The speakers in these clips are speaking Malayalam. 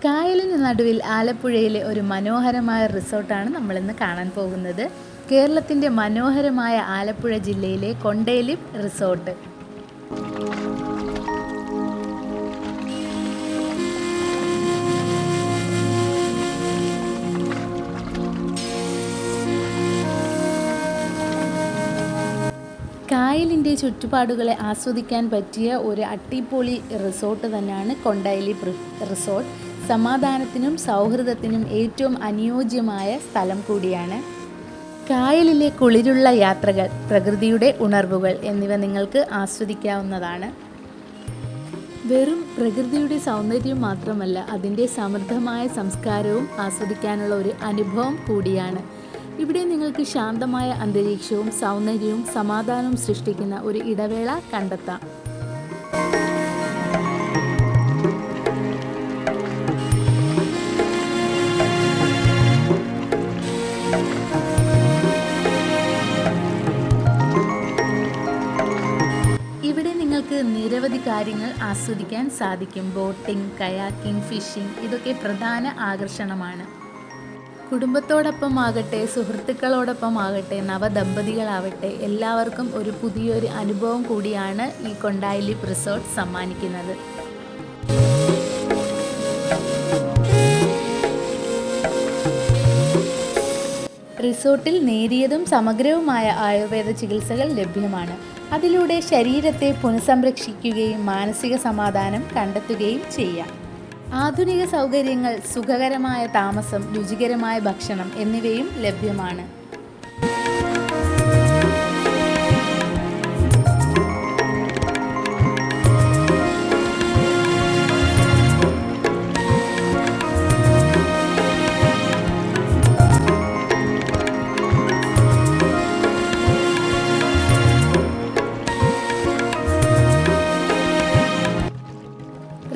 കായലിന് നടുവിൽ ആലപ്പുഴയിലെ ഒരു മനോഹരമായ റിസോർട്ടാണ് നമ്മളിന്ന് കാണാൻ പോകുന്നത്. കേരളത്തിൻ്റെ മനോഹരമായ ആലപ്പുഴ ജില്ലയിലെ കൊണ്ടൈലിപ്പ് റിസോർട്ട്. കായലിൻ്റെ ചുറ്റുപാടുകളെ ആസ്വദിക്കാൻ പറ്റിയ ഒരു അടിപൊളി റിസോർട്ട് തന്നെയാണ് കൊണ്ടൈലിപ്പ് റിസോർട്ട്. സമാധാനത്തിനും സൗഹൃദത്തിനും ഏറ്റവും അനുയോജ്യമായ സ്ഥലം കൂടിയാണ്. കായലിലെ കുളിരുള്ള യാത്രകൾ, പ്രകൃതിയുടെ ഉണർവുകൾ എന്നിവ നിങ്ങൾക്ക് ആസ്വദിക്കാവുന്നതാണ്. വെറും പ്രകൃതിയുടെ സൗന്ദര്യം മാത്രമല്ല, അതിൻ്റെ സമൃദ്ധമായ സംസ്കാരവും ആസ്വദിക്കാനുള്ള ഒരു അനുഭവം കൂടിയാണ്. ഇവിടെ നിങ്ങൾക്ക് ശാന്തമായ അന്തരീക്ഷവും സൗന്ദര്യവും സമാധാനവും സൃഷ്ടിക്കുന്ന ഒരു ഇടവേള കണ്ടെത്താം. ഇവിടെ നിങ്ങൾക്ക് നിരവധി കാര്യങ്ങൾ ആസ്വദിക്കാൻ സാധിക്കും. ബോട്ടിംഗ്, കയാക്കിംഗ്, ഫിഷിംഗ് ഇതൊക്കെ പ്രധാന ആകർഷണമാണ്. കുടുംബത്തോടൊപ്പം ആകട്ടെ, സുഹൃത്തുക്കളോടൊപ്പം ആകട്ടെ, നവദമ്പതികളാവട്ടെ, എല്ലാവർക്കും ഒരു പുതിയൊരു അനുഭവം കൂടിയാണ് ഈ കൊണ്ടൈലിപ്പ് റിസോർട്ട് സമ്മാനിക്കുന്നത്. റിസോർട്ടിൽ നേരിയതും സമഗ്രവുമായ ആയുർവേദ ചികിത്സകൾ ലഭ്യമാണ്. അതിലൂടെ ശരീരത്തെ പുനഃസംരക്ഷിക്കുകയും മാനസിക സമാധാനം കണ്ടെത്തുകയും ചെയ്യാം. ആധുനിക സൗകര്യങ്ങൾ, സുഖകരമായ താമസം, രുചികരമായ ഭക്ഷണം എന്നിവയും ലഭ്യമാണ്.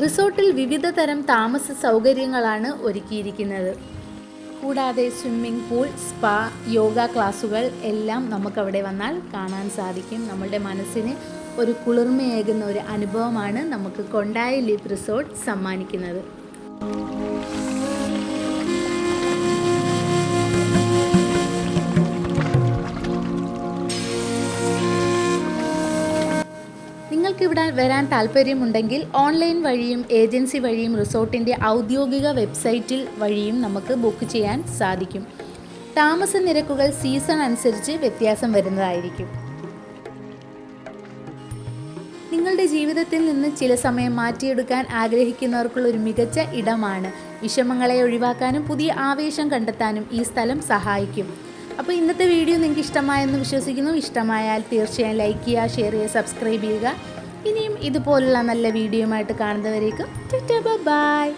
റിസോർട്ടിൽ വിവിധ തരം താമസ സൗകര്യങ്ങളാണ് ഒരുക്കിയിരിക്കുന്നത്. കൂടാതെ സ്വിമ്മിംഗ് പൂൾ, സ്പാ, യോഗ ക്ലാസുകൾ എല്ലാം നമുക്കവിടെ വന്നാൽ കാണാൻ സാധിക്കും. നമ്മളുടെ മനസ്സിന് ഒരു കുളിർമയേകുന്ന ഒരു അനുഭവമാണ് നമുക്ക് കൊണ്ടൈലിപ്പ് റിസോർട്ട് സമ്മാനിക്കുന്നത്. നിങ്ങൾക്കിവിടെ വരാൻ താല്പര്യമുണ്ടെങ്കിൽ ഓൺലൈൻ വഴിയും ഏജൻസി വഴിയും റിസോർട്ടിൻ്റെ ഔദ്യോഗിക വെബ്സൈറ്റിൽ വഴിയും നമുക്ക് ബുക്ക് ചെയ്യാൻ സാധിക്കും. താമസ നിരക്കുകൾ സീസൺ അനുസരിച്ച് വ്യത്യാസം വരുന്നതായിരിക്കും. നിങ്ങളുടെ ജീവിതത്തിൽ നിന്ന് ചില സമയം മാറ്റിയെടുക്കാൻ ആഗ്രഹിക്കുന്നവർക്കുള്ള ഒരു മികച്ച ഇടമാണ്. വിഷമങ്ങളെ ഒഴിവാക്കാനും പുതിയ ആവേശം കണ്ടെത്താനും ഈ സ്ഥലം സഹായിക്കും. അപ്പോൾ ഇന്നത്തെ വീഡിയോ നിങ്ങൾക്ക് ഇഷ്ടമായെന്ന് വിശ്വസിക്കുന്നു. ഇഷ്ടമായാൽ തീർച്ചയായും ലൈക്ക് ചെയ്യുക, ഷെയർ ചെയ്യുക, സബ്സ്ക്രൈബ് ചെയ്യുക. ഇനിയും ഇതുപോലുള്ള നല്ല വീഡിയോയുമായിട്ട് കാണുന്നവരേക്കും ബൈ.